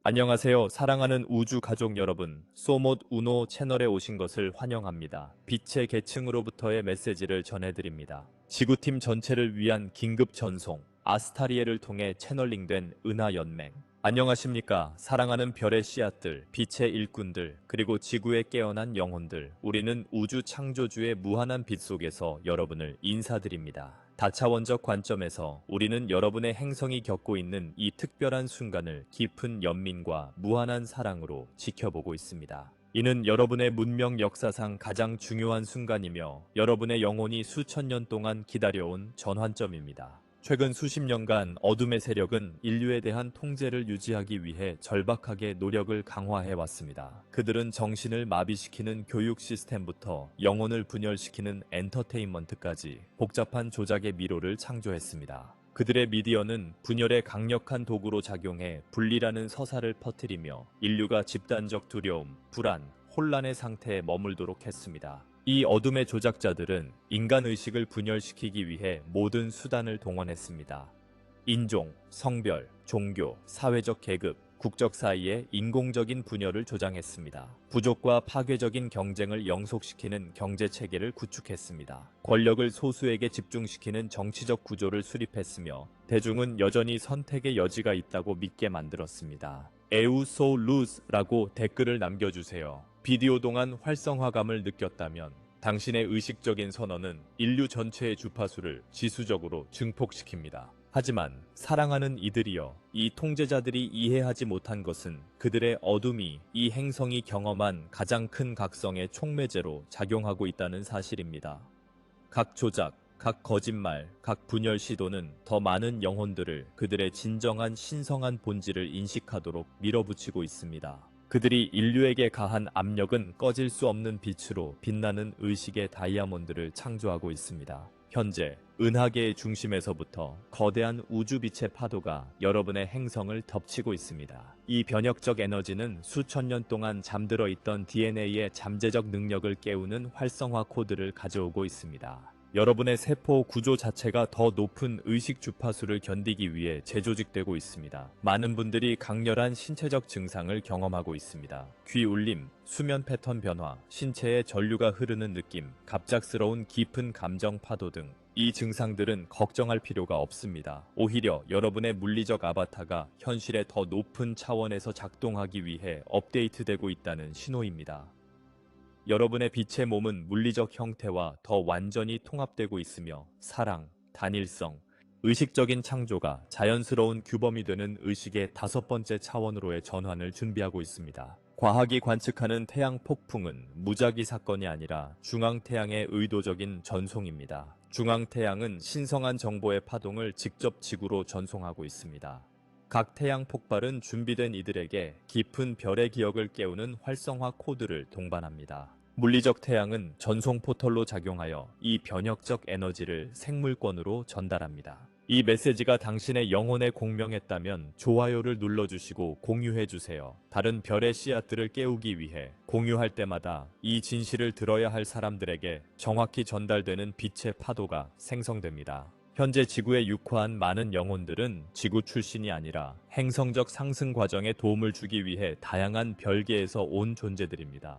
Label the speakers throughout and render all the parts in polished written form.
Speaker 1: 안녕하세요. 사랑하는 우주 가족 여러분. 소못 우노 채널에 오신 것을 환영합니다. 빛의 계층으로부터의 메시지를 전해드립니다. 지구팀 전체를 위한 긴급 전송, 아스타리에를 통해 채널링된 은하연맹. 안녕하십니까. 사랑하는 별의 씨앗들, 빛의 일꾼들, 그리고 지구에 깨어난 영혼들. 우리는 우주 창조주의 무한한 빛 속에서 여러분을 인사드립니다. 다차원적 관점에서 우리는 여러분의 행성이 겪고 있는 이 특별한 순간을 깊은 연민과 무한한 사랑으로 지켜보고 있습니다. 이는 여러분의 문명 역사상 가장 중요한 순간이며 여러분의 영혼이 수천 년 동안 기다려온 전환점입니다. 최근 수십 년간 어둠의 세력은 인류에 대한 통제를 유지하기 위해 절박하게 노력을 강화해 왔습니다. 그들은 정신을 마비시키는 교육 시스템부터 영혼을 분열시키는 엔터테인먼트까지 복잡한 조작의 미로를 창조했습니다. 그들의 미디어는 분열의 강력한 도구로 작용해 분리라는 서사를 퍼뜨리며 인류가 집단적 두려움, 불안, 혼란의 상태에 머물도록 했습니다. 이 어둠의 조작자들은 인간의식을 분열시키기 위해 모든 수단을 동원했습니다. 인종, 성별, 종교, 사회적 계급, 국적 사이에 인공적인 분열을 조장했습니다. 부족과 파괴적인 경쟁을 영속시키는 경제체계를 구축했습니다. 권력을 소수에게 집중시키는 정치적 구조를 수립했으며 대중은 여전히 선택의 여지가 있다고 믿게 만들었습니다. 에우소 루즈라고 댓글을 남겨주세요. 비디오 동안 활성화감을 느꼈다면 당신의 의식적인 선언은 인류 전체의 주파수를 지수적으로 증폭시킵니다. 하지만 사랑하는 이들이여, 이 통제자들이 이해하지 못한 것은 그들의 어둠이 이 행성이 경험한 가장 큰 각성의 촉매제로 작용하고 있다는 사실입니다. 각 조작, 각 거짓말, 각 분열 시도는 더 많은 영혼들을 그들의 진정한 신성한 본질을 인식하도록 밀어붙이고 있습니다. 그들이 인류에게 가한 압력은 꺼질 수 없는 빛으로 빛나는 의식의 다이아몬드를 창조하고 있습니다. 현재 은하계의 중심에서부터 거대한 우주빛의 파도가 여러분의 행성을 덮치고 있습니다. 이 변혁적 에너지는 수천 년 동안 잠들어 있던 DNA의 잠재적 능력을 깨우는 활성화 코드를 가져오고 있습니다. 여러분의 세포 구조 자체가 더 높은 의식 주파수를 견디기 위해 재조직되고 있습니다. 많은 분들이 강렬한 신체적 증상을 경험하고 있습니다. 귀 울림, 수면 패턴 변화, 신체에 전류가 흐르는 느낌, 갑작스러운 깊은 감정 파도 등 이 증상들은 걱정할 필요가 없습니다. 오히려 여러분의 물리적 아바타가 현실의 더 높은 차원에서 작동하기 위해 업데이트되고 있다는 신호입니다. 여러분의 빛의 몸은 물리적 형태와 더 완전히 통합되고 있으며 사랑, 단일성, 의식적인 창조가 자연스러운 규범이 되는 의식의 다섯 번째 차원으로의 전환을 준비하고 있습니다. 과학이 관측하는 태양 폭풍은 무작위 사건이 아니라 중앙태양의 의도적인 전송입니다. 중앙태양은 신성한 정보의 파동을 직접 지구로 전송하고 있습니다. 각 태양 폭발은 준비된 이들에게 깊은 별의 기억을 깨우는 활성화 코드를 동반합니다. 물리적 태양은 전송 포털로 작용하여 이 변혁적 에너지를 생물권으로 전달합니다. 이 메시지가 당신의 영혼에 공명했다면 좋아요를 눌러주시고 공유해주세요. 다른 별의 씨앗들을 깨우기 위해 공유할 때마다 이 진실을 들어야 할 사람들에게 정확히 전달되는 빛의 파도가 생성됩니다. 현재 지구에 육화한 많은 영혼들은 지구 출신이 아니라 행성적 상승 과정에 도움을 주기 위해 다양한 별계에서 온 존재들입니다.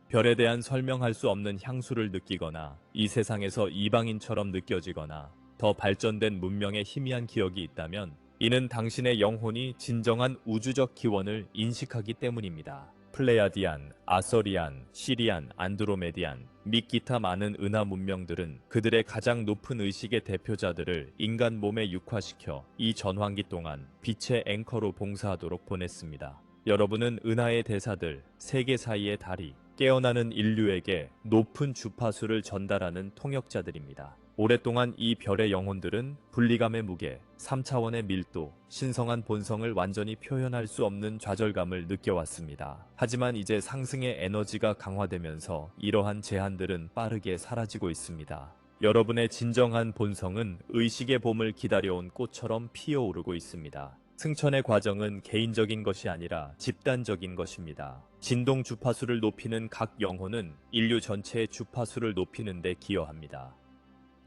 Speaker 1: 별에 대한 설명할 수 없는 향수를 느끼거나 이 세상에서 이방인처럼 느껴지거나 더 발전된 문명의 희미한 기억이 있다면 이는 당신의 영혼이 진정한 우주적 기원을 인식하기 때문입니다. 플레야디안, 아서리안, 시리안, 안드로메디안, 및 기타 많은 은하 문명들은 그들의 가장 높은 의식의 대표자들을 인간 몸에 육화시켜 이 전환기 동안 빛의 앵커로 봉사하도록 보냈습니다. 여러분은 은하의 대사들, 세계 사이의 다리, 깨어나는 인류에게 높은 주파수를 전달하는 통역자들입니다. 오랫동안 이 별의 영혼들은 분리감의 무게, 3차원의 밀도, 신성한 본성을 완전히 표현할 수 없는 좌절감을 느껴왔습니다. 하지만 이제 상승의 에너지가 강화되면서 이러한 제한들은 빠르게 사라지고 있습니다. 여러분의 진정한 본성은 의식의 봄을 기다려온 꽃처럼 피어오르고 있습니다. 승천의 과정은 개인적인 것이 아니라 집단적인 것입니다. 진동 주파수를 높이는 각 영혼은 인류 전체의 주파수를 높이는 데 기여합니다.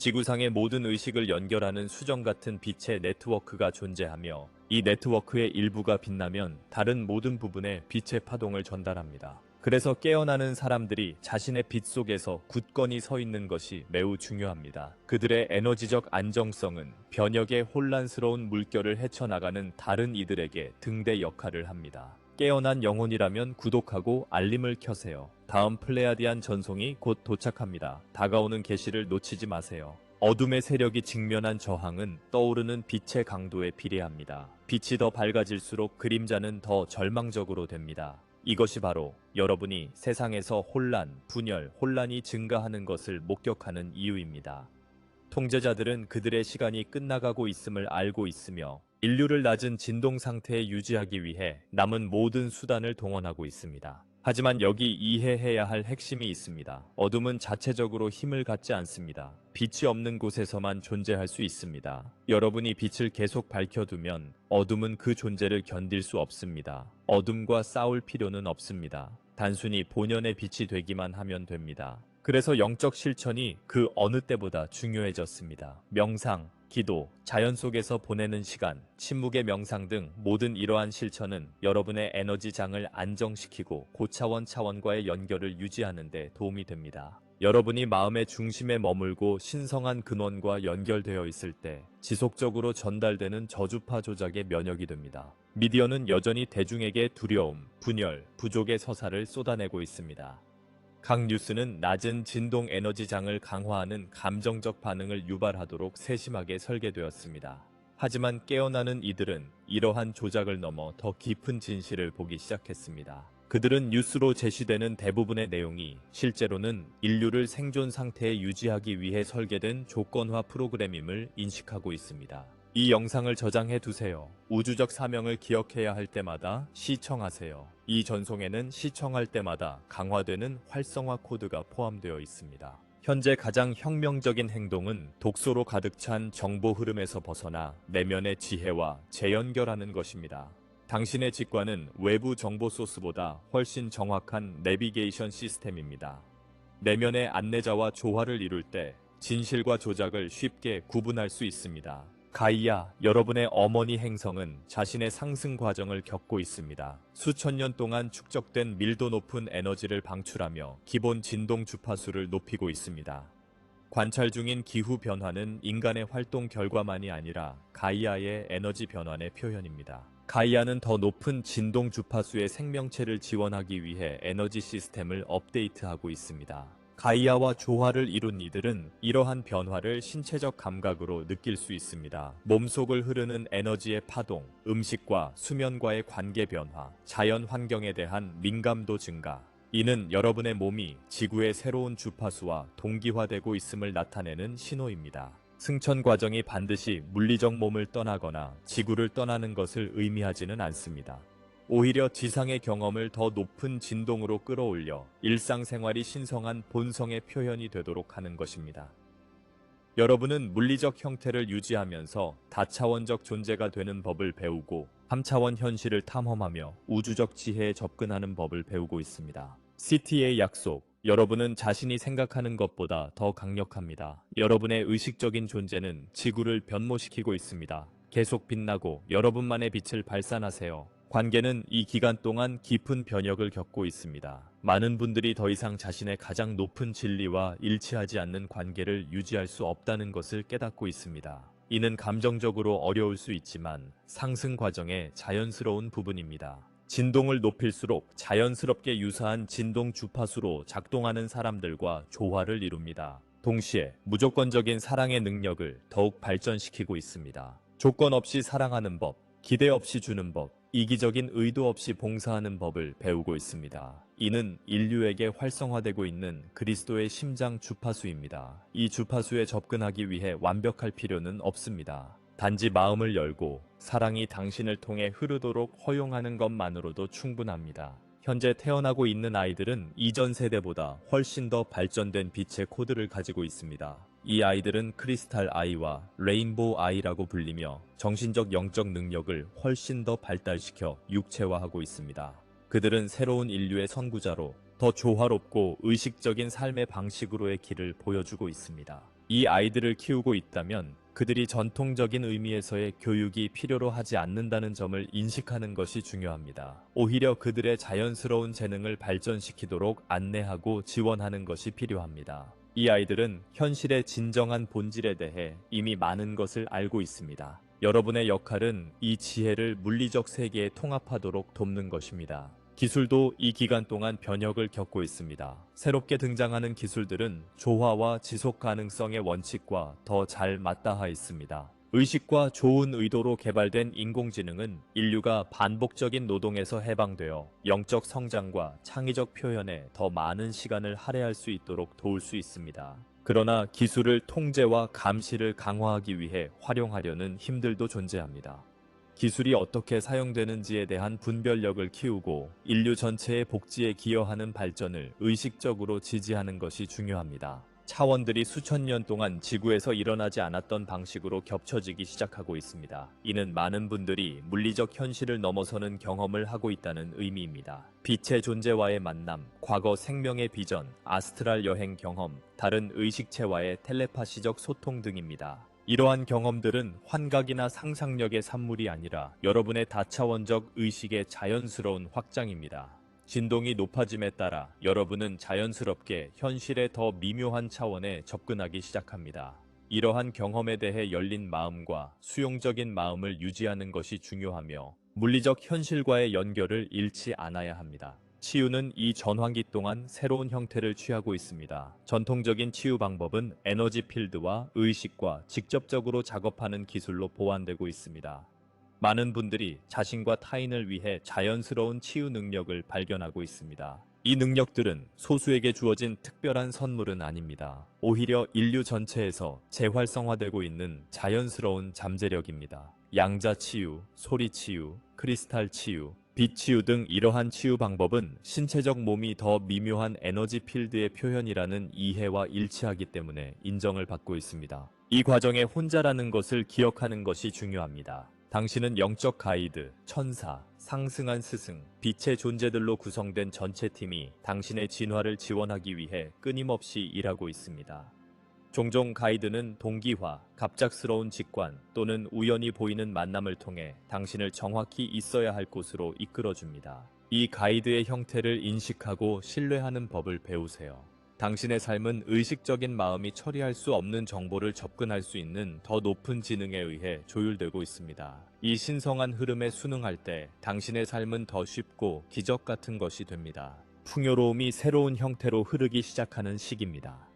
Speaker 1: 지구상의 모든 의식을 연결하는 수정 같은 빛의 네트워크가 존재하며 이 네트워크의 일부가 빛나면 다른 모든 부분에 빛의 파동을 전달합니다. 그래서 깨어나는 사람들이 자신의 빛 속에서 굳건히 서 있는 것이 매우 중요합니다. 그들의 에너지적 안정성은 변혁의 혼란스러운 물결을 헤쳐나가는 다른 이들에게 등대 역할을 합니다. 깨어난 영혼이라면 구독하고 알림을 켜세요. 다음 플레야디안 전송이 곧 도착합니다. 다가오는 계시를 놓치지 마세요. 어둠의 세력이 직면한 저항은 떠오르는 빛의 강도에 비례합니다. 빛이 더 밝아질수록 그림자는 더 절망적으로 됩니다. 이것이 바로 여러분이 세상에서 혼란, 분열, 혼란이 증가하는 것을 목격하는 이유입니다. 통제자들은 그들의 시간이 끝나가고 있음을 알고 있으며 인류를 낮은 진동 상태에 유지하기 위해 남은 모든 수단을 동원하고 있습니다. 하지만 여기 이해해야 할 핵심이 있습니다. 어둠은 자체적으로 힘을 갖지 않습니다. 빛이 없는 곳에서만 존재할 수 있습니다. 여러분이 빛을 계속 밝혀두면 어둠은 그 존재를 견딜 수 없습니다. 어둠과 싸울 필요는 없습니다. 단순히 본연의 빛이 되기만 하면 됩니다. 그래서 영적 실천이 그 어느 때보다 중요해졌습니다. 명상, 기도, 자연 속에서 보내는 시간, 침묵의 명상 등 모든 이러한 실천은 여러분의 에너지장을 안정시키고 고차원 차원과의 연결을 유지하는 데 도움이 됩니다. 여러분이 마음의 중심에 머물고 신성한 근원과 연결되어 있을 때 지속적으로 전달되는 저주파 조작에 면역이 됩니다. 미디어는 여전히 대중에게 두려움, 분열, 부족의 서사를 쏟아내고 있습니다. 각 뉴스는 낮은 진동 에너지장을 강화하는 감정적 반응을 유발하도록 세심하게 설계되었습니다. 하지만 깨어나는 이들은 이러한 조작을 넘어 더 깊은 진실을 보기 시작했습니다. 그들은 뉴스로 제시되는 대부분의 내용이 실제로는 인류를 생존 상태에 유지하기 위해 설계된 조건화 프로그램임을 인식하고 있습니다. 이 영상을 저장해 두세요. 우주적 사명을 기억해야 할 때마다 시청하세요. 이 전송에는 시청할 때마다 강화되는 활성화 코드가 포함되어 있습니다. 현재 가장 혁명적인 행동은 독소로 가득 찬 정보 흐름에서 벗어나 내면의 지혜와 재연결하는 것입니다. 당신의 직관은 외부 정보 소스보다 훨씬 정확한 내비게이션 시스템입니다. 내면의 안내자와 조화를 이룰 때 진실과 조작을 쉽게 구분할 수 있습니다. 가이아, 여러분의 어머니 행성은 자신의 상승 과정을 겪고 있습니다. 수천 년 동안 축적된 밀도 높은 에너지를 방출하며 기본 진동 주파수를 높이고 있습니다. 관찰 중인 기후 변화는 인간의 활동 결과만이 아니라 가이아의 에너지 변환의 표현입니다. 가이아는 더 높은 진동 주파수의 생명체를 지원하기 위해 에너지 시스템을 업데이트하고 있습니다. 가이아와 조화를 이룬 이들은 이러한 변화를 신체적 감각으로 느낄 수 있습니다. 몸속을 흐르는 에너지의 파동, 음식과 수면과의 관계 변화, 자연 환경에 대한 민감도 증가. 이는 여러분의 몸이 지구의 새로운 주파수와 동기화되고 있음을 나타내는 신호입니다. 승천 과정이 반드시 물리적 몸을 떠나거나 지구를 떠나는 것을 의미하지는 않습니다. 오히려 지상의 경험을 더 높은 진동으로 끌어올려 일상생활이 신성한 본성의 표현이 되도록 하는 것입니다. 여러분은 물리적 형태를 유지하면서 다차원적 존재가 되는 법을 배우고 3차원 현실을 탐험하며 우주적 지혜에 접근하는 법을 배우고 있습니다. CT의 약속. 여러분은 자신이 생각하는 것보다 더 강력합니다. 여러분의 의식적인 존재는 지구를 변모시키고 있습니다. 계속 빛나고 여러분만의 빛을 발산하세요. 관계는 이 기간 동안 깊은 변혁을 겪고 있습니다. 많은 분들이 더 이상 자신의 가장 높은 진리와 일치하지 않는 관계를 유지할 수 없다는 것을 깨닫고 있습니다. 이는 감정적으로 어려울 수 있지만 상승 과정의 자연스러운 부분입니다. 진동을 높일수록 자연스럽게 유사한 진동 주파수로 작동하는 사람들과 조화를 이룹니다. 동시에 무조건적인 사랑의 능력을 더욱 발전시키고 있습니다. 조건 없이 사랑하는 법, 기대 없이 주는 법, 이기적인 의도 없이 봉사하는 법을 배우고 있습니다. 이는 인류에게 활성화되고 있는 그리스도의 심장 주파수입니다. 이 주파수에 접근하기 위해 완벽할 필요는 없습니다. 단지 마음을 열고 사랑이 당신을 통해 흐르도록 허용하는 것만으로도 충분합니다. 현재 태어나고 있는 아이들은 이전 세대보다 훨씬 더 발전된 빛의 코드를 가지고 있습니다. 이 아이들은 크리스탈 아이와 레인보우 아이라고 불리며 정신적 영적 능력을 훨씬 더 발달시켜 육체화하고 있습니다. 그들은 새로운 인류의 선구자로 더 조화롭고 의식적인 삶의 방식으로의 길을 보여주고 있습니다. 이 아이들을 키우고 있다면 그들이 전통적인 의미에서의 교육이 필요로 하지 않는다는 점을 인식하는 것이 중요합니다. 오히려 그들의 자연스러운 재능을 발전시키도록 안내하고 지원하는 것이 필요합니다. 이 아이들은 현실의 진정한 본질에 대해 이미 많은 것을 알고 있습니다. 여러분의 역할은 이 지혜를 물리적 세계에 통합하도록 돕는 것입니다. 기술도 이 기간 동안 변혁을 겪고 있습니다. 새롭게 등장하는 기술들은 조화와 지속 가능성의 원칙과 더 잘 맞닿아 있습니다. 의식과 좋은 의도로 개발된 인공지능은 인류가 반복적인 노동에서 해방되어 영적 성장과 창의적 표현에 더 많은 시간을 할애할 수 있도록 도울 수 있습니다. 그러나 기술을 통제와 감시를 강화하기 위해 활용하려는 힘들도 존재합니다. 기술이 어떻게 사용되는지에 대한 분별력을 키우고 인류 전체의 복지에 기여하는 발전을 의식적으로 지지하는 것이 중요합니다. 차원들이 수천 년 동안 지구에서 일어나지 않았던 방식으로 겹쳐지기 시작하고 있습니다. 이는 많은 분들이 물리적 현실을 넘어서는 경험을 하고 있다는 의미입니다. 빛의 존재와의 만남, 과거 생명의 비전, 아스트랄 여행 경험, 다른 의식체와의 텔레파시적 소통 등입니다. 이러한 경험들은 환각이나 상상력의 산물이 아니라 여러분의 다차원적 의식의 자연스러운 확장입니다. 진동이 높아짐에 따라 여러분은 자연스럽게 현실의 더 미묘한 차원에 접근하기 시작합니다. 이러한 경험에 대해 열린 마음과 수용적인 마음을 유지하는 것이 중요하며 물리적 현실과의 연결을 잃지 않아야 합니다. 치유는 이 전환기 동안 새로운 형태를 취하고 있습니다. 전통적인 치유 방법은 에너지 필드와 의식과 직접적으로 작업하는 기술로 보완되고 있습니다. 많은 분들이 자신과 타인을 위해 자연스러운 치유 능력을 발견하고 있습니다. 이 능력들은 소수에게 주어진 특별한 선물은 아닙니다. 오히려 인류 전체에서 재활성화되고 있는 자연스러운 잠재력입니다. 양자 치유, 소리 치유, 크리스탈 치유, 빛 치유 등 이러한 치유 방법은 신체적 몸이 더 미묘한 에너지 필드의 표현이라는 이해와 일치하기 때문에 인정을 받고 있습니다. 이 과정에 혼자라는 것을 기억하는 것이 중요합니다. 당신은 영적 가이드, 천사, 상승한 스승, 빛의 존재들로 구성된 전체 팀이 당신의 진화를 지원하기 위해 끊임없이 일하고 있습니다. 종종 가이드는 동기화, 갑작스러운 직관 또는 우연히 보이는 만남을 통해 당신을 정확히 있어야 할 곳으로 이끌어줍니다. 이 가이드의 형태를 인식하고 신뢰하는 법을 배우세요. 당신의 삶은 의식적인 마음이 처리할 수 없는 정보를 접근할 수 있는 더 높은 지능에 의해 조율되고 있습니다. 이 신성한 흐름에 순응할 때 당신의 삶은 더 쉽고 기적 같은 것이 됩니다. 풍요로움이 새로운 형태로 흐르기 시작하는 시기입니다.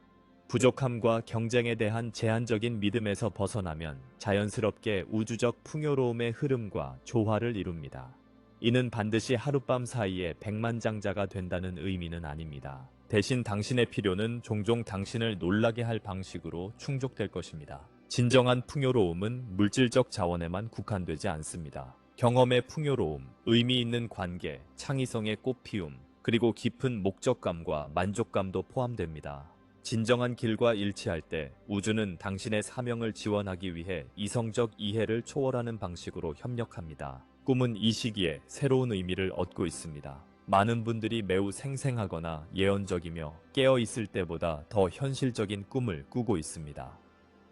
Speaker 1: 부족함과 경쟁에 대한 제한적인 믿음에서 벗어나면 자연스럽게 우주적 풍요로움의 흐름과 조화를 이룹니다. 이는 반드시 하룻밤 사이에 백만장자가 된다는 의미는 아닙니다. 대신 당신의 필요는 종종 당신을 놀라게 할 방식으로 충족될 것입니다. 진정한 풍요로움은 물질적 자원에만 국한되지 않습니다. 경험의 풍요로움, 의미 있는 관계, 창의성의 꽃피움, 그리고 깊은 목적감과 만족감도 포함됩니다. 진정한 길과 일치할 때 우주는 당신의 사명을 지원하기 위해 이성적 이해를 초월하는 방식으로 협력합니다. 꿈은 이 시기에 새로운 의미를 얻고 있습니다. 많은 분들이 매우 생생하거나 예언적이며 깨어있을 때보다 더 현실적인 꿈을 꾸고 있습니다.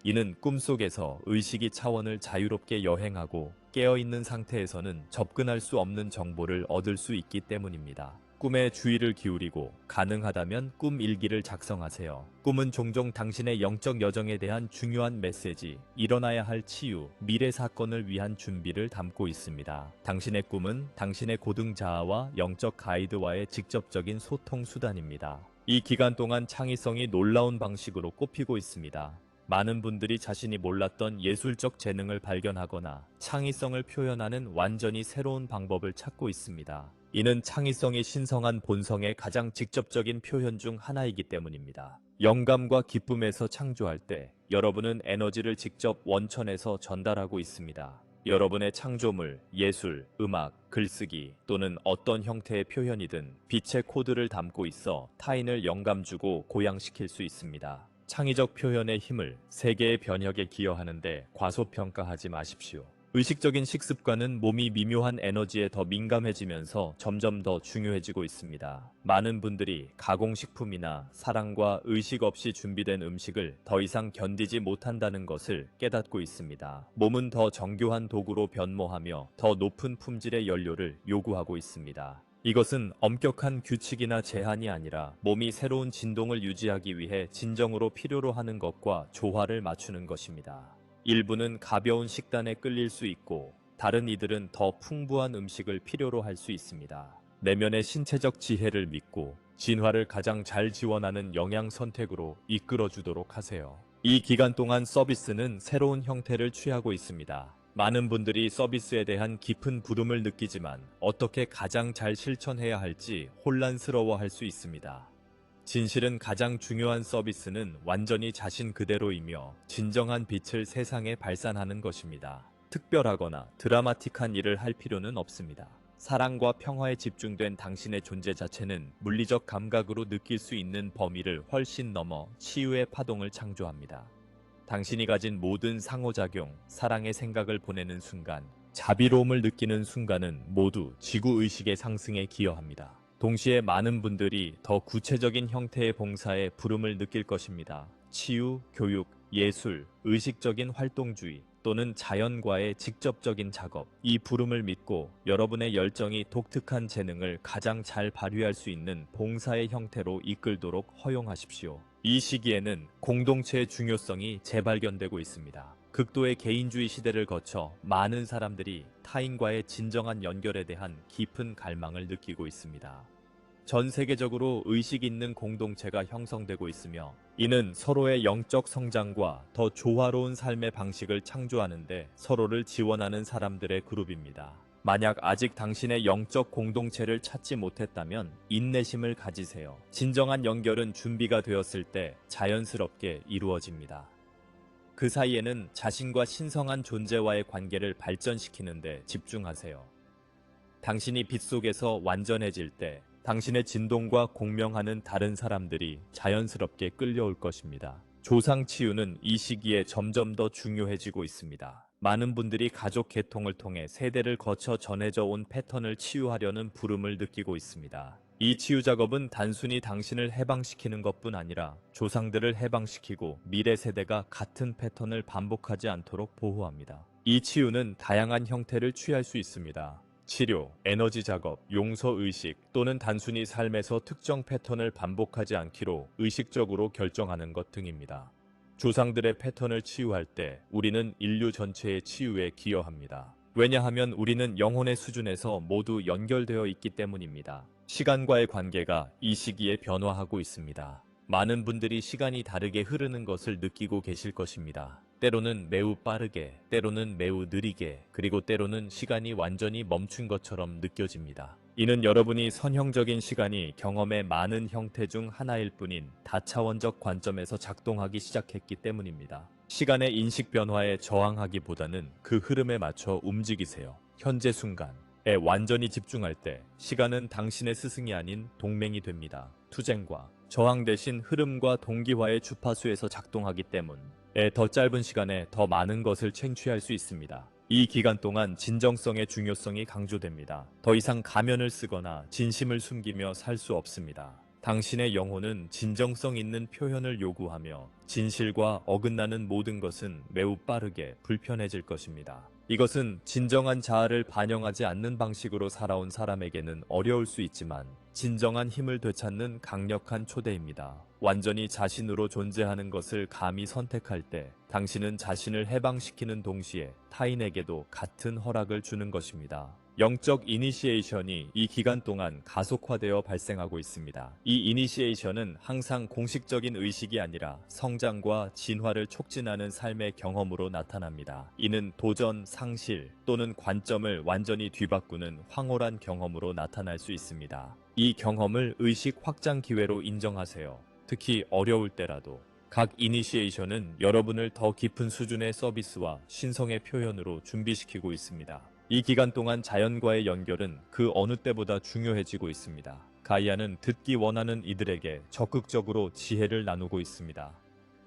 Speaker 1: 이는 꿈속에서 의식이 차원을 자유롭게 여행하고 깨어있는 상태에서는 접근할 수 없는 정보를 얻을 수 있기 때문입니다. 꿈에 주의를 기울이고 가능하다면 꿈 일기를 작성하세요. 꿈은 종종 당신의 영적 여정에 대한 중요한 메시지, 일어나야 할 치유, 미래 사건을 위한 준비를 담고 있습니다. 당신의 꿈은 당신의 고등 자아와 영적 가이드와의 직접적인 소통 수단입니다. 이 기간 동안 창의성이 놀라운 방식으로 꽃피고 있습니다. 많은 분들이 자신이 몰랐던 예술적 재능을 발견하거나 창의성을 표현하는 완전히 새로운 방법을 찾고 있습니다. 이는 창의성이 신성한 본성의 가장 직접적인 표현 중 하나이기 때문입니다. 영감과 기쁨에서 창조할 때 여러분은 에너지를 직접 원천에서 전달하고 있습니다. 여러분의 창조물, 예술, 음악, 글쓰기 또는 어떤 형태의 표현이든 빛의 코드를 담고 있어 타인을 영감 주고 고양시킬 수 있습니다. 창의적 표현의 힘을 세계의 변혁에 기여하는데 과소평가하지 마십시오. 의식적인 식습관은 몸이 미묘한 에너지에 더 민감해지면서 점점 더 중요해지고 있습니다. 많은 분들이 가공식품이나 사랑과 의식 없이 준비된 음식을 더 이상 견디지 못한다는 것을 깨닫고 있습니다. 몸은 더 정교한 도구로 변모하며 더 높은 품질의 연료를 요구하고 있습니다. 이것은 엄격한 규칙이나 제한이 아니라 몸이 새로운 진동을 유지하기 위해 진정으로 필요로 하는 것과 조화를 맞추는 것입니다. 일부는 가벼운 식단에 끌릴 수 있고 다른 이들은 더 풍부한 음식을 필요로 할 수 있습니다. 내면의 신체적 지혜를 믿고 진화를 가장 잘 지원하는 영양 선택으로 이끌어 주도록 하세요. 이 기간 동안 서비스는 새로운 형태를 취하고 있습니다. 많은 분들이 서비스에 대한 깊은 부름을 느끼지만 어떻게 가장 잘 실천해야 할지 혼란스러워 할 수 있습니다. 진실은 가장 중요한 서비스는 완전히 자신 그대로이며 진정한 빛을 세상에 발산하는 것입니다. 특별하거나 드라마틱한 일을 할 필요는 없습니다. 사랑과 평화에 집중된 당신의 존재 자체는 물리적 감각으로 느낄 수 있는 범위를 훨씬 넘어 치유의 파동을 창조합니다. 당신이 가진 모든 상호작용, 사랑의 생각을 보내는 순간, 자비로움을 느끼는 순간은 모두 지구의식의 상승에 기여합니다. 동시에 많은 분들이 더 구체적인 형태의 봉사에 부름을 느낄 것입니다. 치유, 교육, 예술, 의식적인 활동주의 또는 자연과의 직접적인 작업, 이 부름을 믿고 여러분의 열정이 독특한 재능을 가장 잘 발휘할 수 있는 봉사의 형태로 이끌도록 허용하십시오. 이 시기에는 공동체의 중요성이 재발견되고 있습니다. 극도의 개인주의 시대를 거쳐 많은 사람들이 타인과의 진정한 연결에 대한 깊은 갈망을 느끼고 있습니다. 전 세계적으로 의식 있는 공동체가 형성되고 있으며 이는 서로의 영적 성장과 더 조화로운 삶의 방식을 창조하는데 서로를 지원하는 사람들의 그룹입니다. 만약 아직 당신의 영적 공동체를 찾지 못했다면 인내심을 가지세요. 진정한 연결은 준비가 되었을 때 자연스럽게 이루어집니다. 그 사이에는 자신과 신성한 존재와의 관계를 발전시키는 데 집중하세요. 당신이 빛 속에서 완전해질 때 당신의 진동과 공명하는 다른 사람들이 자연스럽게 끌려올 것입니다. 조상 치유는 이 시기에 점점 더 중요해지고 있습니다. 많은 분들이 가족 계통을 통해 세대를 거쳐 전해져 온 패턴을 치유하려는 부름을 느끼고 있습니다. 이 치유 작업은 단순히 당신을 해방시키는 것뿐 아니라 조상들을 해방시키고 미래 세대가 같은 패턴을 반복하지 않도록 보호합니다. 이 치유는 다양한 형태를 취할 수 있습니다. 치료, 에너지 작업, 용서 의식 또는 단순히 삶에서 특정 패턴을 반복하지 않기로 의식적으로 결정하는 것 등입니다. 조상들의 패턴을 치유할 때 우리는 인류 전체의 치유에 기여합니다. 왜냐하면 우리는 영혼의 수준에서 모두 연결되어 있기 때문입니다. 시간과의 관계가 이 시기에 변화하고 있습니다. 많은 분들이 시간이 다르게 흐르는 것을 느끼고 계실 것입니다. 때로는 매우 빠르게, 때로는 매우 느리게, 그리고 때로는 시간이 완전히 멈춘 것처럼 느껴집니다. 이는 여러분이 선형적인 시간이 경험의 많은 형태 중 하나일 뿐인 다차원적 관점에서 작동하기 시작했기 때문입니다. 시간의 인식 변화에 저항하기보다는 그 흐름에 맞춰 움직이세요. 현재 순간에 완전히 집중할 때 시간은 당신의 스승이 아닌 동맹이 됩니다. 투쟁과 저항 대신 흐름과 동기화의 주파수에서 작동하기 때문에 더 짧은 시간에 더 많은 것을 챙취할 수 있습니다. 이 기간 동안 진정성의 중요성이 강조됩니다. 더 이상 가면을 쓰거나 진심을 숨기며 살 수 없습니다. 당신의 영혼은 진정성 있는 표현을 요구하며 진실과 어긋나는 모든 것은 매우 빠르게 불편해질 것입니다. 이것은 진정한 자아를 반영하지 않는 방식으로 살아온 사람에게는 어려울 수 있지만 진정한 힘을 되찾는 강력한 초대입니다. 완전히 자신으로 존재하는 것을 감히 선택할 때 당신은 자신을 해방시키는 동시에 타인에게도 같은 허락을 주는 것입니다. 영적 이니시에이션이 이 기간 동안 가속화되어 발생하고 있습니다. 이 이니시에이션은 항상 공식적인 의식이 아니라 성장과 진화를 촉진하는 삶의 경험으로 나타납니다. 이는 도전, 상실 또는 관점을 완전히 뒤바꾸는 황홀한 경험으로 나타날 수 있습니다. 이 경험을 의식 확장 기회로 인정하세요. 특히 어려울 때라도. 각 이니시에이션은 여러분을 더 깊은 수준의 서비스와 신성의 표현으로 준비시키고 있습니다. 이 기간 동안 자연과의 연결은 그 어느 때보다 중요해지고 있습니다. 가이아는 듣기 원하는 이들에게 적극적으로 지혜를 나누고 있습니다.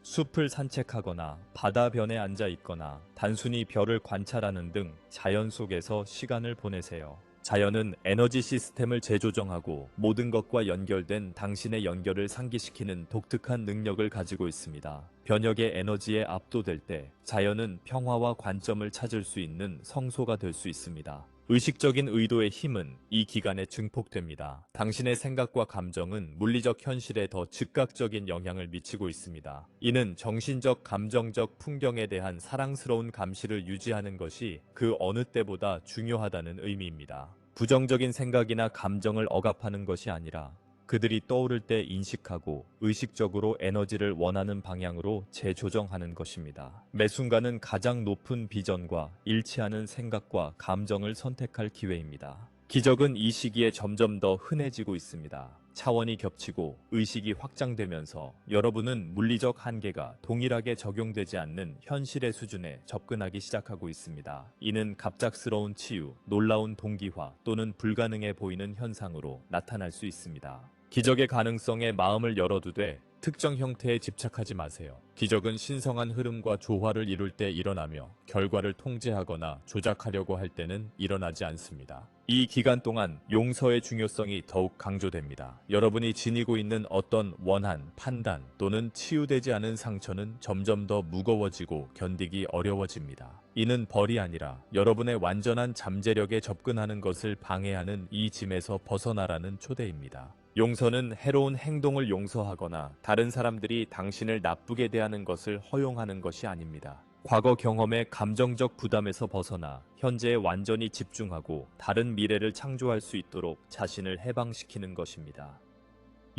Speaker 1: 숲을 산책하거나 바다변에 앉아 있거나 단순히 별을 관찰하는 등 자연 속에서 시간을 보내세요. 자연은 에너지 시스템을 재조정하고 모든 것과 연결된 당신의 연결을 상기시키는 독특한 능력을 가지고 있습니다. 변혁의 에너지에 압도될 때 자연은 평화와 관점을 찾을 수 있는 성소가 될 수 있습니다. 의식적인 의도의 힘은 이 기간에 증폭됩니다. 당신의 생각과 감정은 물리적 현실에 더 즉각적인 영향을 미치고 있습니다. 이는 정신적, 감정적 풍경에 대한 사랑스러운 감시를 유지하는 것이 그 어느 때보다 중요하다는 의미입니다. 부정적인 생각이나 감정을 억압하는 것이 아니라 그들이 떠오를 때 인식하고 의식적으로 에너지를 원하는 방향으로 재조정하는 것입니다. 매 순간은 가장 높은 비전과 일치하는 생각과 감정을 선택할 기회입니다. 기적은 이 시기에 점점 더 흔해지고 있습니다. 차원이 겹치고 의식이 확장되면서 여러분은 물리적 한계가 동일하게 적용되지 않는 현실의 수준에 접근하기 시작하고 있습니다. 이는 갑작스러운 치유, 놀라운 동기화 또는 불가능해 보이는 현상으로 나타날 수 있습니다. 기적의 가능성에 마음을 열어두되 특정 형태에 집착하지 마세요. 기적은 신성한 흐름과 조화를 이룰 때 일어나며 결과를 통제하거나 조작하려고 할 때는 일어나지 않습니다. 이 기간 동안 용서의 중요성이 더욱 강조됩니다. 여러분이 지니고 있는 어떤 원한, 판단 또는 치유되지 않은 상처는 점점 더 무거워지고 견디기 어려워집니다. 이는 벌이 아니라 여러분의 완전한 잠재력에 접근하는 것을 방해하는 이 짐에서 벗어나라는 초대입니다. 용서는 해로운 행동을 용서하거나 다른 사람들이 당신을 나쁘게 대하는 것을 허용하는 것이 아닙니다. 과거 경험의 감정적 부담에서 벗어나 현재에 완전히 집중하고 다른 미래를 창조할 수 있도록 자신을 해방시키는 것입니다.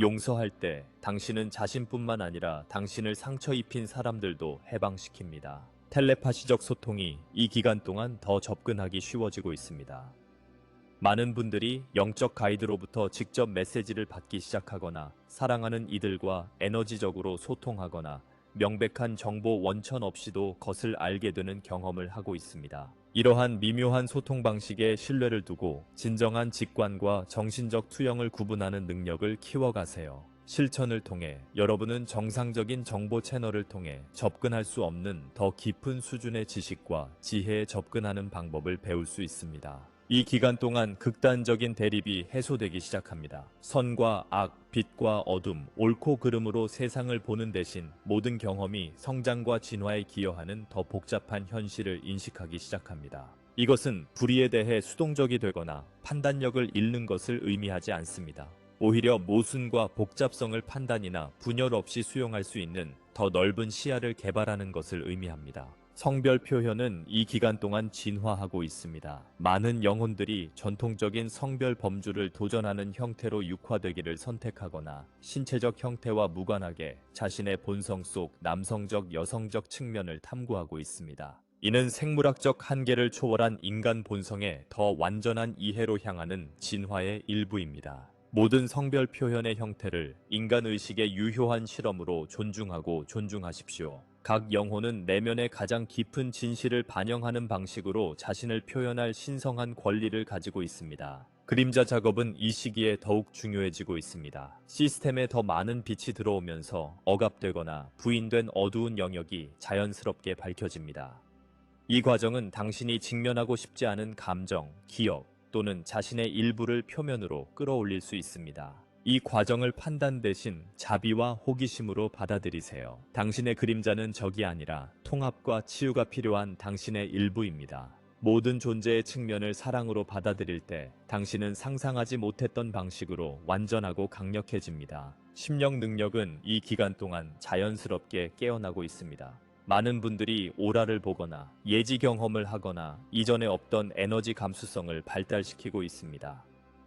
Speaker 1: 용서할 때 당신은 자신뿐만 아니라 당신을 상처 입힌 사람들도 해방시킵니다. 텔레파시적 소통이 이 기간 동안 더 접근하기 쉬워지고 있습니다. 많은 분들이 영적 가이드로부터 직접 메시지를 받기 시작하거나 사랑하는 이들과 에너지적으로 소통하거나 명백한 정보 원천 없이도 것을 알게 되는 경험을 하고 있습니다. 이러한 미묘한 소통 방식에 신뢰를 두고 진정한 직관과 정신적 투영을 구분하는 능력을 키워가세요. 실천을 통해 여러분은 정상적인 정보 채널을 통해 접근할 수 없는 더 깊은 수준의 지식과 지혜에 접근하는 방법을 배울 수 있습니다. 이 기간 동안 극단적인 대립이 해소되기 시작합니다. 선과 악, 빛과 어둠, 옳고 그름으로 세상을 보는 대신 모든 경험이 성장과 진화에 기여하는 더 복잡한 현실을 인식하기 시작합니다. 이것은 불의에 대해 수동적이 되거나 판단력을 잃는 것을 의미하지 않습니다. 오히려 모순과 복잡성을 판단이나 분열 없이 수용할 수 있는 더 넓은 시야를 개발하는 것을 의미합니다. 성별 표현은 이 기간 동안 진화하고 있습니다. 많은 영혼들이 전통적인 성별 범주를 도전하는 형태로 육화되기를 선택하거나 신체적 형태와 무관하게 자신의 본성 속 남성적 여성적 측면을 탐구하고 있습니다. 이는 생물학적 한계를 초월한 인간 본성의 더 완전한 이해로 향하는 진화의 일부입니다. 모든 성별 표현의 형태를 인간의식의 유효한 실험으로 존중하고 존중하십시오. 각 영혼은 내면의 가장 깊은 진실을 반영하는 방식으로 자신을 표현할 신성한 권리를 가지고 있습니다. 그림자 작업은 이 시기에 더욱 중요해지고 있습니다. 시스템에 더 많은 빛이 들어오면서 억압되거나 부인된 어두운 영역이 자연스럽게 밝혀집니다. 이 과정은 당신이 직면하고 싶지 않은 감정, 기억 또는 자신의 일부를 표면으로 끌어올릴 수 있습니다. 이 과정을 판단 대신 자비와 호기심으로 받아들이세요. 당신의 그림자는 적이 아니라 통합과 치유가 필요한 당신의 일부입니다. 모든 존재의 측면을 사랑으로 받아들일 때 당신은 상상하지 못했던 방식으로 완전하고 강력해집니다. 심령 능력은 이 기간 동안 자연스럽게 깨어나고 있습니다. 많은 분들이 오라를 보거나 예지 경험을 하거나 이전에 없던 에너지 감수성을 발달시키고 있습니다.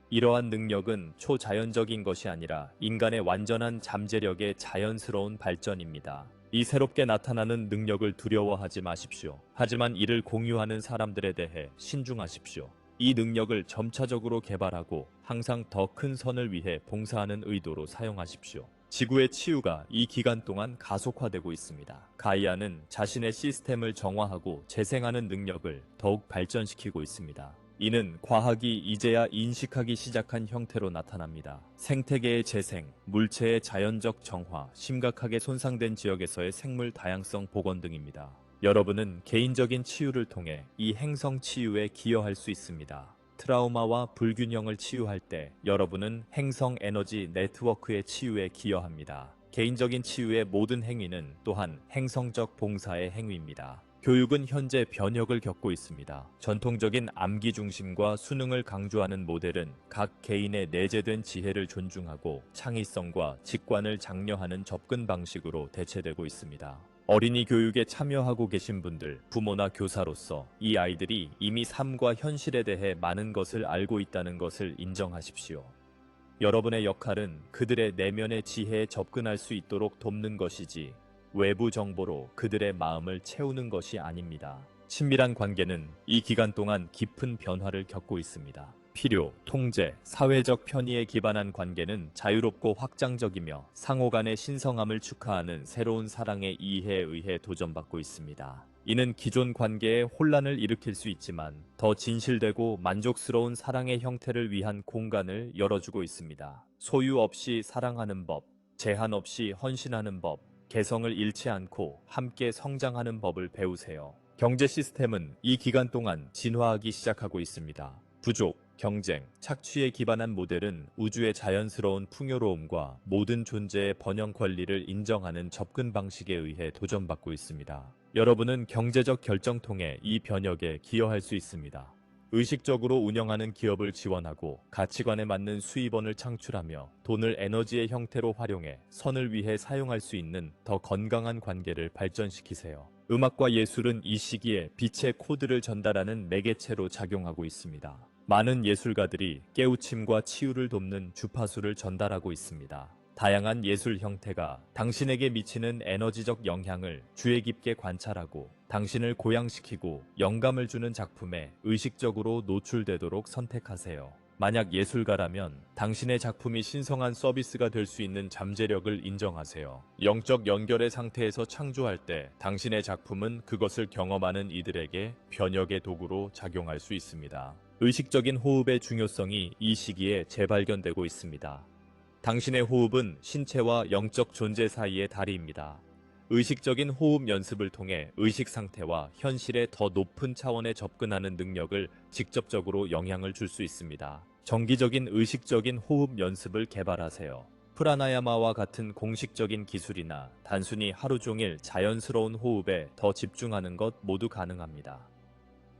Speaker 1: 이러한 능력은 초자연적인 것이 아니라 인간의 완전한 잠재력의 자연스러운 발전입니다. 이 새롭게 나타나는 능력을 두려워하지 마십시오. 하지만 이를 공유하는 사람들에 대해 신중하십시오. 이 능력을 점차적으로 개발하고 항상 더 큰 선을 위해 봉사하는 의도로 사용하십시오. 지구의 치유가 이 기간 동안 가속화되고 있습니다. 가이아는 자신의 시스템을 정화하고 재생하는 능력을 더욱 발전시키고 있습니다. 이는 과학이 이제야 인식하기 시작한 형태로 나타납니다. 생태계의 재생, 물체의 자연적 정화, 심각하게 손상된 지역에서의 생물 다양성 복원 등입니다. 여러분은 개인적인 치유를 통해 이 행성 치유에 기여할 수 있습니다. 트라우마와 불균형을 치유할 때 여러분은 행성 에너지 네트워크의 치유에 기여합니다. 개인적인 치유의 모든 행위는 또한 행성적 봉사의 행위입니다. 교육은 현재 변혁을 겪고 있습니다. 전통적인 암기 중심과 수능을 강조하는 모델은 각 개인의 내재된 지혜를 존중하고 창의성과 직관을 장려하는 접근 방식으로 대체되고 있습니다. 어린이 교육에 참여하고 계신 분들, 부모나 교사로서 이 아이들이 이미 삶과 현실에 대해 많은 것을 알고 있다는 것을 인정하십시오. 여러분의 역할은 그들의 내면의 지혜에 접근할 수 있도록 돕는 것이지 외부 정보로 그들의 마음을 채우는 것이 아닙니다. 친밀한 관계는 이 기간 동안 깊은 변화를 겪고 있습니다. 필요, 통제, 사회적 편의에 기반한 관계는 자유롭고 확장적이며 상호 간의 신성함을 축하하는 새로운 사랑의 이해에 의해 도전받고 있습니다. 이는 기존 관계에 혼란을 일으킬 수 있지만 더 진실되고 만족스러운 사랑의 형태를 위한 공간을 열어주고 있습니다. 소유 없이 사랑하는 법, 제한 없이 헌신하는 법, 개성을 잃지 않고 함께 성장하는 법을 배우세요. 경제 시스템은 이 기간 동안 진화하기 시작하고 있습니다. 부족, 경쟁, 착취에 기반한 모델은 우주의 자연스러운 풍요로움과 모든 존재의 번영 권리를 인정하는 접근 방식에 의해 도전받고 있습니다. 여러분은 경제적 결정통에 이 변혁에 기여할 수 있습니다. 의식적으로 운영하는 기업을 지원하고 가치관에 맞는 수입원을 창출하며 돈을 에너지의 형태로 활용해 선을 위해 사용할 수 있는 더 건강한 관계를 발전시키세요. 음악과 예술은 이 시기에 빛의 코드를 전달하는 매개체로 작용하고 있습니다. 많은 예술가들이 깨우침과 치유를 돕는 주파수를 전달하고 있습니다. 다양한 예술 형태가 당신에게 미치는 에너지적 영향을 주의 깊게 관찰하고 당신을 고양시키고 영감을 주는 작품에 의식적으로 노출되도록 선택하세요. 만약 예술가라면 당신의 작품이 신성한 서비스가 될 수 있는 잠재력을 인정하세요. 영적 연결의 상태에서 창조할 때 당신의 작품은 그것을 경험하는 이들에게 변혁의 도구로 작용할 수 있습니다. 의식적인 호흡의 중요성이 이 시기에 재발견되고 있습니다. 당신의 호흡은 신체와 영적 존재 사이의 다리입니다. 의식적인 호흡 연습을 통해 의식 상태와 현실의 더 높은 차원에 접근하는 능력을 직접적으로 영향을 줄 수 있습니다. 정기적인 의식적인 호흡 연습을 개발하세요. 프라나야마와 같은 공식적인 기술이나 단순히 하루 종일 자연스러운 호흡에 더 집중하는 것 모두 가능합니다.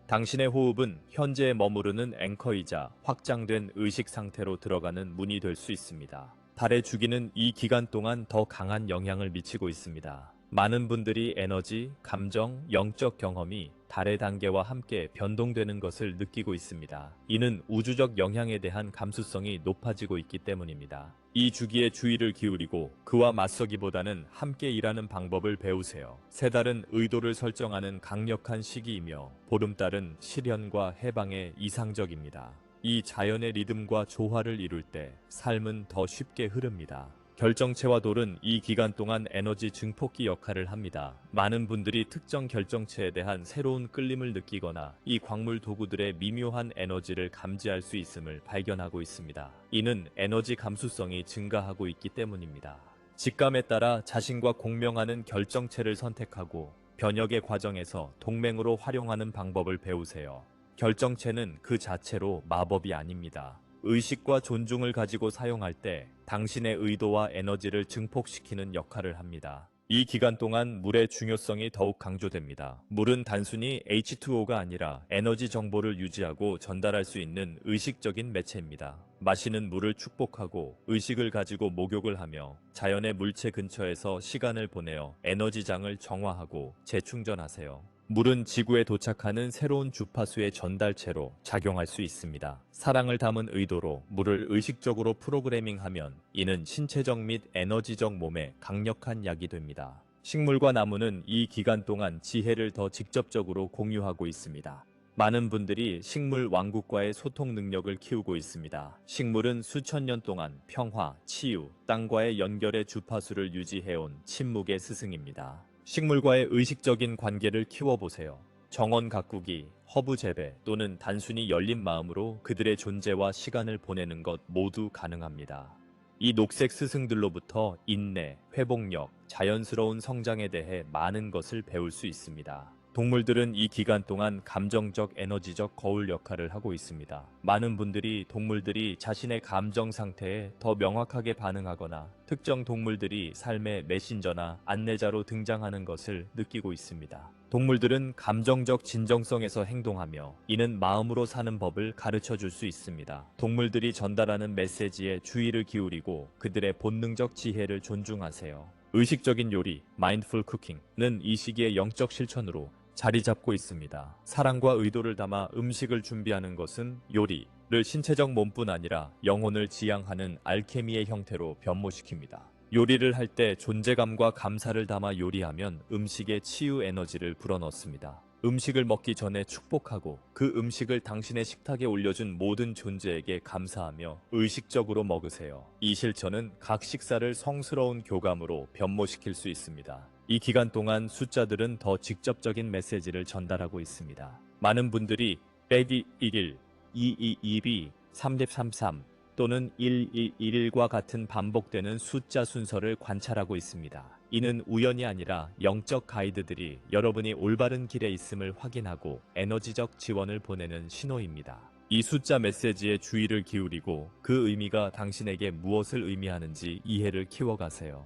Speaker 1: 당신의 호흡은 현재에 머무르는 앵커이자 확장된 의식 상태로 들어가는 문이 될 수 있습니다. 달의 주기는 이 기간 동안 더 강한 영향을 미치고 있습니다. 많은 분들이 에너지, 감정, 영적 경험이 달의 단계와 함께 변동되는 것을 느끼고 있습니다. 이는 우주적 영향에 대한 감수성이 높아지고 있기 때문입니다. 이 주기에 주의를 기울이고 그와 맞서기보다는 함께 일하는 방법을 배우세요. 새 달은 의도를 설정하는 강력한 시기이며 보름달은 실현과 해방에 이상적입니다. 이 자연의 리듬과 조화를 이룰 때 삶은 더 쉽게 흐릅니다. 결정체와 돌은 이 기간 동안 에너지 증폭기 역할을 합니다. 많은 분들이 특정 결정체에 대한 새로운 끌림을 느끼거나 이 광물 도구들의 미묘한 에너지를 감지할 수 있음을 발견하고 있습니다. 이는 에너지 감수성이 증가하고 있기 때문입니다. 직감에 따라 자신과 공명하는 결정체를 선택하고 변혁의 과정에서 동맹으로 활용하는 방법을 배우세요. 결정체는 그 자체로 마법이 아닙니다. 의식과 존중을 가지고 사용할 때 당신의 의도와 에너지를 증폭시키는 역할을 합니다. 이 기간 동안 물의 중요성이 더욱 강조됩니다. 물은 단순히 H2O가 아니라 에너지 정보를 유지하고 전달할 수 있는 의식적인 매체입니다. 마시는 물을 축복하고 의식을 가지고 목욕을 하며 자연의 물체 근처에서 시간을 보내어 에너지장을 정화하고 재충전하세요. 물은 지구에 도착하는 새로운 주파수의 전달체로 작용할 수 있습니다. 사랑을 담은 의도로 물을 의식적으로 프로그래밍하면 이는 신체적 및 에너지적 몸에 강력한 약이 됩니다. 식물과 나무는 이 기간 동안 지혜를 더 직접적으로 공유하고 있습니다. 많은 분들이 식물 왕국과의 소통 능력을 키우고 있습니다. 식물은 수천 년 동안 평화, 치유, 땅과의 연결의 주파수를 유지해온 침묵의 스승입니다. 식물과의 의식적인 관계를 키워보세요. 정원 가꾸기, 허브 재배 또는 단순히 열린 마음으로 그들의 존재와 시간을 보내는 것 모두 가능합니다. 이 녹색 스승들로부터 인내, 회복력, 자연스러운 성장에 대해 많은 것을 배울 수 있습니다. 동물들은 이 기간 동안 감정적, 에너지적 거울 역할을 하고 있습니다. 많은 분들이 동물들이 자신의 감정 상태에 더 명확하게 반응하거나 특정 동물들이 삶의 메신저나 안내자로 등장하는 것을 느끼고 있습니다. 동물들은 감정적 진정성에서 행동하며 이는 마음으로 사는 법을 가르쳐 줄 수 있습니다. 동물들이 전달하는 메시지에 주의를 기울이고 그들의 본능적 지혜를 존중하세요. 의식적인 요리, 마인드풀 쿠킹은 이 시기의 영적 실천으로 자리 잡고 있습니다. 사랑과 의도를 담아 음식을 준비하는 것은 요리를 신체적 몸뿐 아니라 영혼을 지향하는 알케미의 형태로 변모시킵니다. 요리를 할 때 존재감과 감사를 담아 요리하면 음식에 치유 에너지를 불어넣습니다. 음식을 먹기 전에 축복하고 그 음식을 당신의 식탁에 올려준 모든 존재에게 감사하며 의식적으로 먹으세요. 이 실천은 각 식사를 성스러운 교감으로 변모시킬 수 있습니다. 이 기간 동안 숫자들은 더 직접적인 메시지를 전달하고 있습니다. 많은 분들이 빼기 1일, 222, 3333 또는 1111과 같은 반복되는 숫자 순서를 관찰하고 있습니다. 이는 우연이 아니라 영적 가이드들이 여러분이 올바른 길에 있음을 확인하고 에너지적 지원을 보내는 신호입니다. 이 숫자 메시지에 주의를 기울이고 그 의미가 당신에게 무엇을 의미하는지 이해를 키워가세요.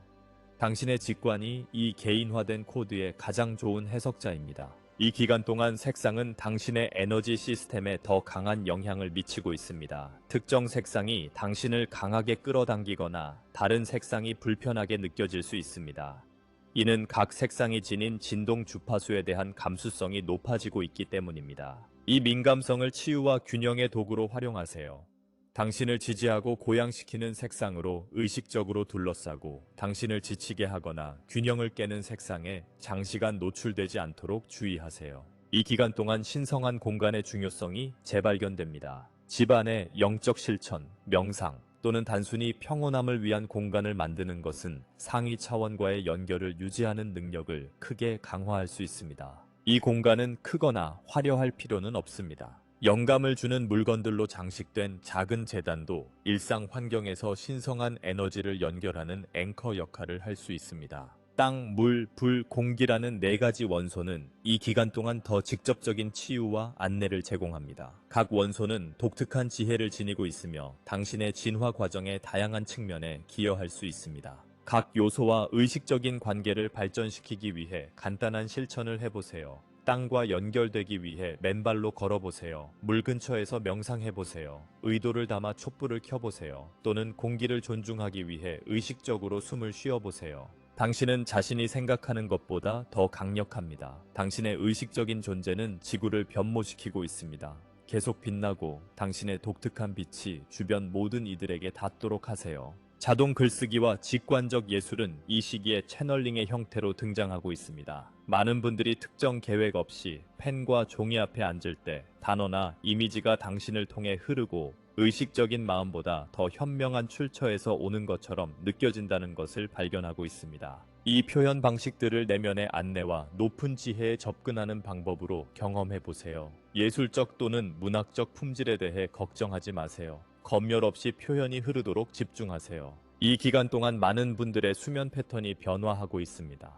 Speaker 1: 당신의 직관이 이 개인화된 코드의 가장 좋은 해석자입니다. 이 기간 동안 색상은 당신의 에너지 시스템에 더 강한 영향을 미치고 있습니다. 특정 색상이 당신을 강하게 끌어당기거나 다른 색상이 불편하게 느껴질 수 있습니다. 이는 각 색상이 지닌 진동 주파수에 대한 감수성이 높아지고 있기 때문입니다. 이 민감성을 치유와 균형의 도구로 활용하세요. 당신을 지지하고 고양시키는 색상으로 의식적으로 둘러싸고 당신을 지치게 하거나 균형을 깨는 색상에 장시간 노출되지 않도록 주의하세요. 이 기간 동안 신성한 공간의 중요성이 재발견됩니다. 집안의 영적 실천, 명상 또는 단순히 평온함을 위한 공간을 만드는 것은 상위 차원과의 연결을 유지하는 능력을 크게 강화할 수 있습니다. 이 공간은 크거나 화려할 필요는 없습니다. 영감을 주는 물건들로 장식된 작은 재단도 일상 환경에서 신성한 에너지를 연결하는 앵커 역할을 할 수 있습니다. 땅, 물, 불, 공기라는 4가지 원소는 이 기간 동안 더 직접적인 치유와 안내를 제공합니다. 각 원소는 독특한 지혜를 지니고 있으며 당신의 진화 과정의 다양한 측면에 기여할 수 있습니다. 각 요소와 의식적인 관계를 발전시키기 위해 간단한 실천을 해보세요. 땅과 연결되기 위해 맨발로 걸어보세요. 물 근처에서 명상해보세요. 의도를 담아 촛불을 켜보세요. 또는 공기를 존중하기 위해 의식적으로 숨을 쉬어보세요. 당신은 자신이 생각하는 것보다 더 강력합니다. 당신의 의식적인 존재는 지구를 변모시키고 있습니다. 계속 빛나고 당신의 독특한 빛이 주변 모든 이들에게 닿도록 하세요. 자동 글쓰기와 직관적 예술은 이 시기에 채널링의 형태로 등장하고 있습니다. 많은 분들이 특정 계획 없이 펜과 종이 앞에 앉을 때 단어나 이미지가 당신을 통해 흐르고 의식적인 마음보다 더 현명한 출처에서 오는 것처럼 느껴진다는 것을 발견하고 있습니다. 이 표현 방식들을 내면의 안내와 높은 지혜에 접근하는 방법으로 경험해 보세요. 예술적 또는 문학적 품질에 대해 걱정하지 마세요. 검열 없이 표현이 흐르도록 집중하세요. 이 기간 동안 많은 분들의 수면 패턴이 변화하고 있습니다.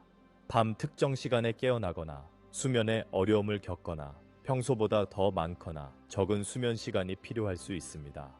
Speaker 1: 밤 특정 시간에 깨어나거나 수면에 어려움을 겪거나 평소보다 더 많거나 적은 수면 시간이 필요할 수 있습니다.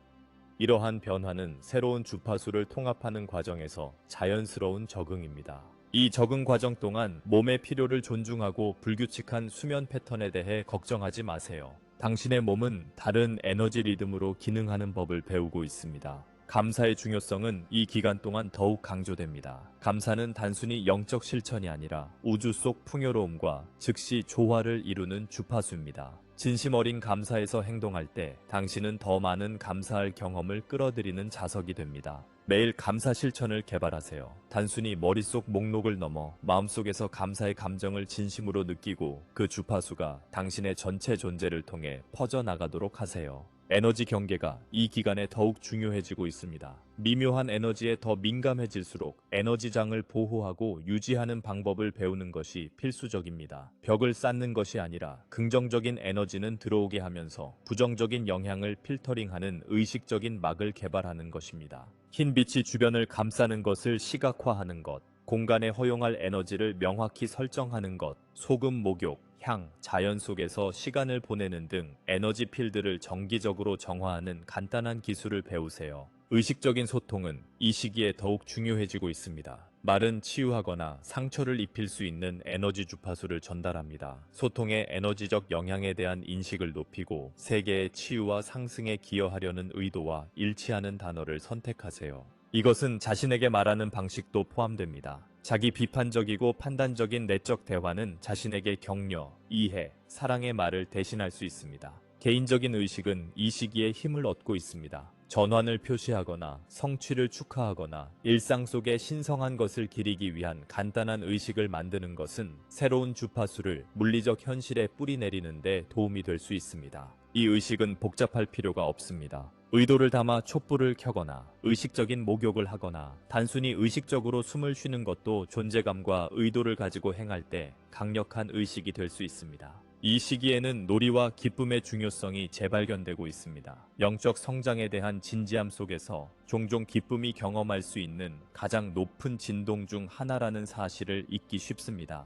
Speaker 1: 이러한 변화는 새로운 주파수를 통합하는 과정에서 자연스러운 적응입니다. 이 적응 과정 동안 몸의 필요를 존중하고 불규칙한 수면 패턴에 대해 걱정하지 마세요. 당신의 몸은 다른 에너지 리듬으로 기능하는 법을 배우고 있습니다. 감사의 중요성은 이 기간 동안 더욱 강조됩니다. 감사는 단순히 영적 실천이 아니라 우주 속 풍요로움과 즉시 조화를 이루는 주파수입니다. 진심 어린 감사에서 행동할 때 당신은 더 많은 감사할 경험을 끌어들이는 자석이 됩니다. 매일 감사 실천을 개발하세요. 단순히 머릿속 목록을 넘어 마음속에서 감사의 감정을 진심으로 느끼고 그 주파수가 당신의 전체 존재를 통해 퍼져나가도록 하세요. 에너지 경계가 이 기간에 더욱 중요해지고 있습니다. 미묘한 에너지에 더 민감해질수록 에너지장을 보호하고 유지하는 방법을 배우는 것이 필수적입니다. 벽을 쌓는 것이 아니라 긍정적인 에너지는 들어오게 하면서 부정적인 영향을 필터링하는 의식적인 막을 개발하는 것입니다. 흰 빛이 주변을 감싸는 것을 시각화하는 것, 공간에 허용할 에너지를 명확히 설정하는 것, 소금 목욕, 향, 자연 속에서 시간을 보내는 등 에너지 필드를 정기적으로 정화하는 간단한 기술을 배우세요. 의식적인 소통은 이 시기에 더욱 중요해지고 있습니다. 말은 치유하거나 상처를 입힐 수 있는 에너지 주파수를 전달합니다. 소통의 에너지적 영향에 대한 인식을 높이고 세계의 치유와 상승에 기여하려는 의도와 일치하는 단어를 선택하세요. 이것은 자신에게 말하는 방식도 포함됩니다. 자기 비판적이고 판단적인 내적 대화는 자신에게 격려, 이해, 사랑의 말을 대신할 수 있습니다. 개인적인 의식은 이 시기에 힘을 얻고 있습니다. 전환을 표시하거나 성취를 축하하거나 일상 속에 신성한 것을 기리기 위한 간단한 의식을 만드는 것은 새로운 주파수를 물리적 현실에 뿌리내리는 데 도움이 될 수 있습니다. 이 의식은 복잡할 필요가 없습니다. 의도를 담아 촛불을 켜거나 의식적인 목욕을 하거나 단순히 의식적으로 숨을 쉬는 것도 존재감과 의도를 가지고 행할 때 강력한 의식이 될 수 있습니다. 이 시기에는 놀이와 기쁨의 중요성이 재발견되고 있습니다. 영적 성장에 대한 진지함 속에서 종종 기쁨이 경험할 수 있는 가장 높은 진동 중 하나라는 사실을 잊기 쉽습니다.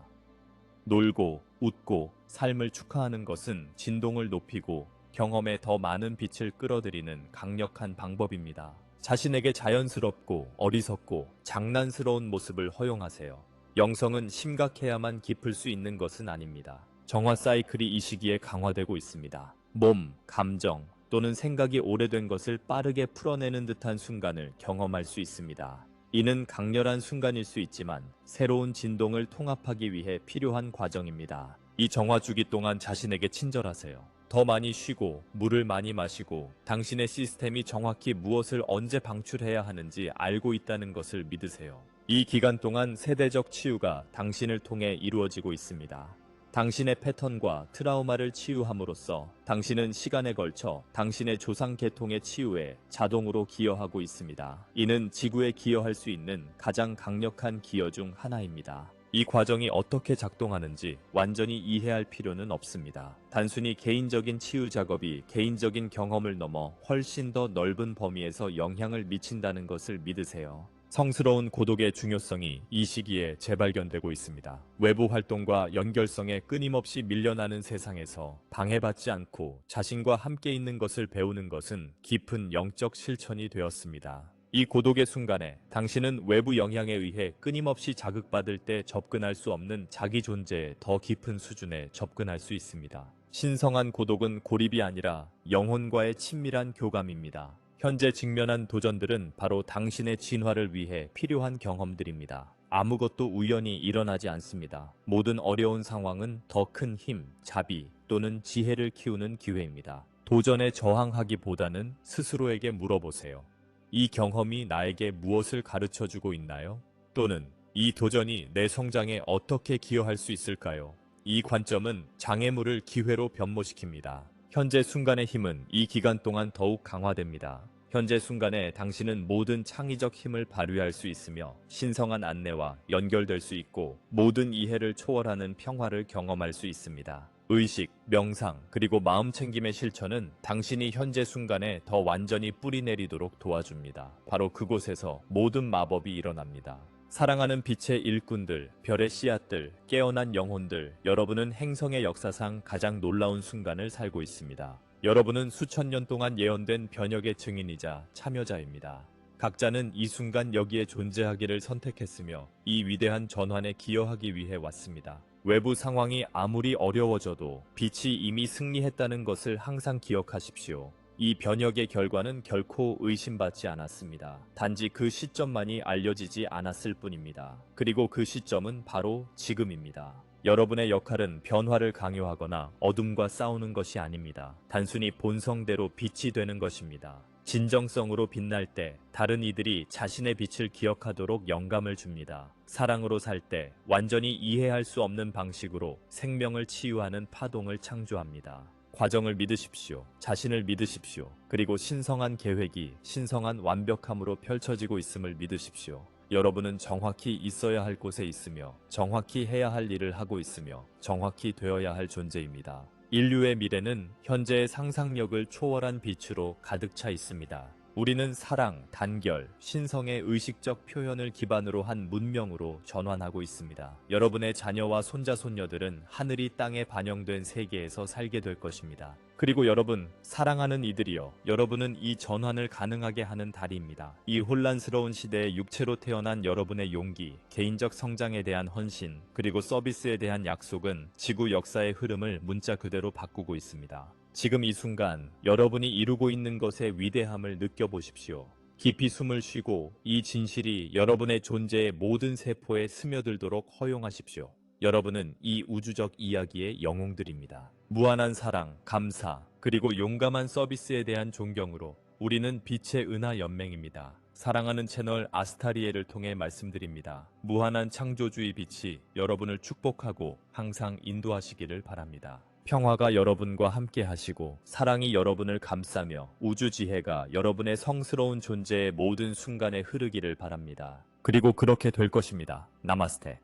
Speaker 1: 놀고, 웃고, 삶을 축하하는 것은 진동을 높이고 경험에 더 많은 빛을 끌어들이는 강력한 방법입니다. 자신에게 자연스럽고 어리석고 장난스러운 모습을 허용하세요. 영성은 심각해야만 깊을 수 있는 것은 아닙니다. 정화 사이클이 이 시기에 강화되고 있습니다. 몸, 감정 또는 생각이 오래된 것을 빠르게 풀어내는 듯한 순간을 경험할 수 있습니다. 이는 강렬한 순간일 수 있지만 새로운 진동을 통합하기 위해 필요한 과정입니다. 이 정화 주기 동안 자신에게 친절하세요. 더 많이 쉬고 물을 많이 마시고 당신의 시스템이 정확히 무엇을 언제 방출해야 하는지 알고 있다는 것을 믿으세요. 이 기간 동안 세대적 치유가 당신을 통해 이루어지고 있습니다. 당신의 패턴과 트라우마를 치유함으로써 당신은 시간에 걸쳐 당신의 조상 계통의 치유에 자동으로 기여하고 있습니다. 이는 지구에 기여할 수 있는 가장 강력한 기여 중 하나입니다. 이 과정이 어떻게 작동하는지 완전히 이해할 필요는 없습니다. 단순히 개인적인 치유 작업이 개인적인 경험을 넘어 훨씬 더 넓은 범위에서 영향을 미친다는 것을 믿으세요. 성스러운 고독의 중요성이 이 시기에 재발견되고 있습니다. 외부 활동과 연결성에 끊임없이 밀려나는 세상에서 방해받지 않고 자신과 함께 있는 것을 배우는 것은 깊은 영적 실천이 되었습니다. 이 고독의 순간에 당신은 외부 영향에 의해 끊임없이 자극받을 때 접근할 수 없는 자기 존재의 더 깊은 수준에 접근할 수 있습니다. 신성한 고독은 고립이 아니라 영혼과의 친밀한 교감입니다. 현재 직면한 도전들은 바로 당신의 진화를 위해 필요한 경험들입니다. 아무것도 우연히 일어나지 않습니다. 모든 어려운 상황은 더 큰 힘, 자비 또는 지혜를 키우는 기회입니다. 도전에 저항하기보다는 스스로에게 물어보세요. 이 경험이 나에게 무엇을 가르쳐주고 있나요? 또는 이 도전이 내 성장에 어떻게 기여할 수 있을까요? 이 관점은 장애물을 기회로 변모시킵니다. 현재 순간의 힘은 이 기간 동안 더욱 강화됩니다. 현재 순간에 당신은 모든 창의적 힘을 발휘할 수 있으며 신성한 안내와 연결될 수 있고 모든 이해를 초월하는 평화를 경험할 수 있습니다. 의식, 명상, 그리고 마음챙김의 실천은 당신이 현재 순간에 더 완전히 뿌리내리도록 도와줍니다. 바로 그곳에서 모든 마법이 일어납니다. 사랑하는 빛의 일꾼들, 별의 씨앗들, 깨어난 영혼들, 여러분은 행성의 역사상 가장 놀라운 순간을 살고 있습니다. 여러분은 수천 년 동안 예언된 변혁의 증인이자 참여자입니다. 각자는 이 순간 여기에 존재하기를 선택했으며 이 위대한 전환에 기여하기 위해 왔습니다. 외부 상황이 아무리 어려워져도 빛이 이미 승리했다는 것을 항상 기억하십시오. 이 변혁의 결과는 결코 의심받지 않았습니다. 단지 그 시점만이 알려지지 않았을 뿐입니다. 그리고 그 시점은 바로 지금입니다. 여러분의 역할은 변화를 강요하거나 어둠과 싸우는 것이 아닙니다. 단순히 본성대로 빛이 되는 것입니다. 진정성으로 빛날 때 다른 이들이 자신의 빛을 기억하도록 영감을 줍니다. 사랑으로 살 때 완전히 이해할 수 없는 방식으로 생명을 치유하는 파동을 창조합니다. 과정을 믿으십시오. 자신을 믿으십시오. 그리고 신성한 계획이 신성한 완벽함으로 펼쳐지고 있음을 믿으십시오. 여러분은 정확히 있어야 할 곳에 있으며 정확히 해야 할 일을 하고 있으며 정확히 되어야 할 존재입니다. 인류의 미래는 현재의 상상력을 초월한 빛으로 가득 차 있습니다. 우리는 사랑, 단결, 신성의 의식적 표현을 기반으로 한 문명으로 전환하고 있습니다. 여러분의 자녀와 손자손녀들은 하늘이 땅에 반영된 세계에서 살게 될 것입니다. 그리고 여러분, 사랑하는 이들이여, 여러분은 이 전환을 가능하게 하는 달입니다. 이 혼란스러운 시대에 육체로 태어난 여러분의 용기, 개인적 성장에 대한 헌신, 그리고 서비스에 대한 약속은 지구 역사의 흐름을 문자 그대로 바꾸고 있습니다. 지금 이 순간 여러분이 이루고 있는 것의 위대함을 느껴보십시오. 깊이 숨을 쉬고 이 진실이 여러분의 존재의 모든 세포에 스며들도록 허용하십시오. 여러분은 이 우주적 이야기의 영웅들입니다. 무한한 사랑, 감사, 그리고 용감한 서비스에 대한 존경으로 우리는 빛의 은하 연맹입니다. 사랑하는 채널 아스타리에를 통해 말씀드립니다. 무한한 창조주의 빛이 여러분을 축복하고 항상 인도하시기를 바랍니다. 평화가 여러분과 함께 하시고 사랑이 여러분을 감싸며 우주 지혜가 여러분의 성스러운 존재의 모든 순간에 흐르기를 바랍니다. 그리고 그렇게 될 것입니다. 나마스테.